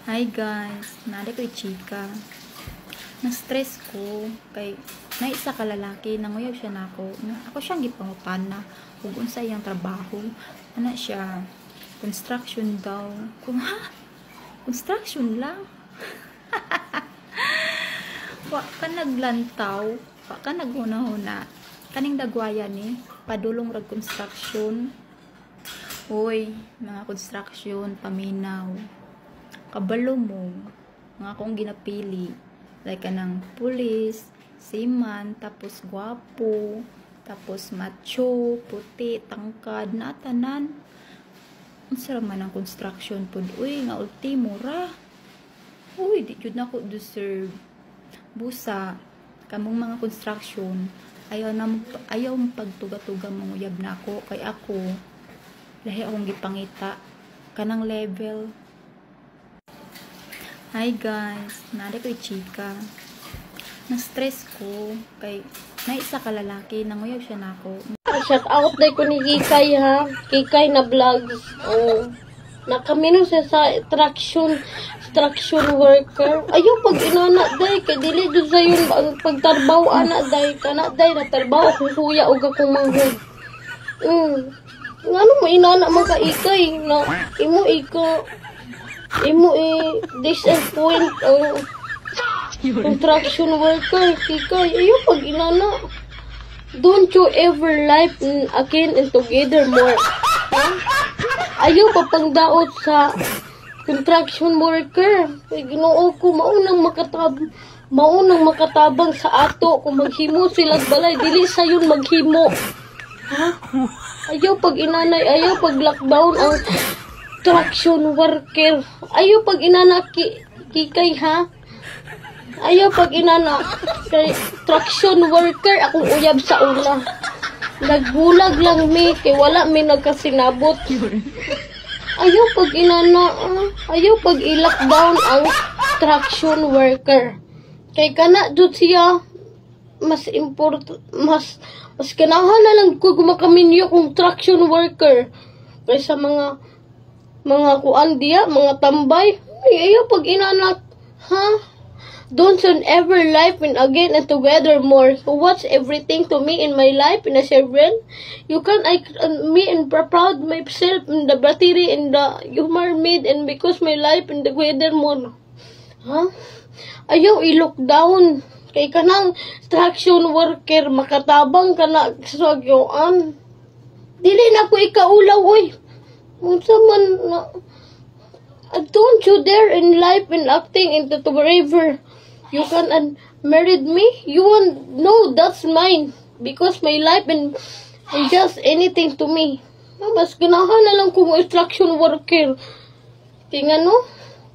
Hi guys, nari ko'y chika. Na-stress ko kay naisa ka lalaki, nanguyaw siya nako. Ako siyang gipangutana kung unsa iyang trabaho. Ana siya, construction daw. Kung ha? Construction lang? Wa ka naglantaw, wa ka naghuna-huna. Kaning dagwaya ni, padulong rag construction. Uy, mga construction, paminaw. Kabalo mo, mga akong ginapili. Like kanang pulis, seaman, tapos gwapo, tapos macho, puti, tangkad, natanan. Ang sarap man ang construction po. Uy, nga ultimo ra. Uy, di jud na ko deserve. Busa, kamong mga construction, ayaw mong pagtuga-tuga manguyab na ako. Kay ako, lahi akong gipangita. Kanang level. Hi guys, nari ko'y chika. Na-stress ko kay naisa ka lalaki, nanguyaw siya nako. Shout out day ko ni Kikay ha. Kikay na vlogs. Oh. Nakamino siya sa traction worker. Ayaw pag inana day kay dili jud sa yun ang pagtarbaw ana day kana day na tarbaw akong kuya ug akong manghod. Ngano mo inana man ka Ikay na imo disappoint ang construction worker Kikay. Ayaw pag inana. Don't you ever life again and together more. Ha? Ayaw pa pangdaot sa construction worker. Ay, Ginoo ko, maunang makatabang sa ato kung maghimo sila balay. Dili sa yun maghimo. Ha? Ayaw pag inanay, ayaw pag lockdown ang traction worker. Ayaw pag inanak Kikay ha. Ayaw pag inanak kay traction worker akong uyab sa una. Nagbulag lang mi kay wala mi nagkasinabot. Ayaw pag inana, ayaw pag i-lockdown ang traction worker. Kay kana jud siya mas kanahan na lang ko gumakaminyo kung traction worker kaysa mga kuan diya, mga tambay. Ayaw pag inanak, ha? Don't you ever life in again and together more. So what's everything to me in my life in a children? You can me and proud myself in the battery in the humor made and because my life in the weather more. Huh? Ayaw i-lockdown. Kay kanang traction worker makatabang ka na sa gyoan. Dili na ko ikaulaw oy. Unsa man na don't you dare in life in acting into the forever. You can married me. You won't know that's mine because my life and just anything to me. Mas ganahan na lang kung instruction worker. Kaya nga no,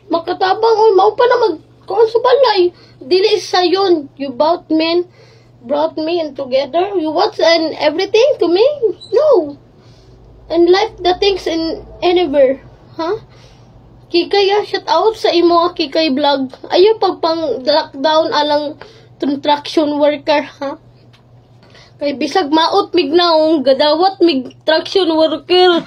makatabang o mao pa na magkuhan sa balay. Dili sa yun. You brought me in together. You watch and everything to me. No. And life the things in anywhere. Huh? Kikay, shout out sa imo Kikay vlog. Ayaw pang lockdown alang traction worker, ha? Kay bisag maot mig naong gadawat mig traction worker.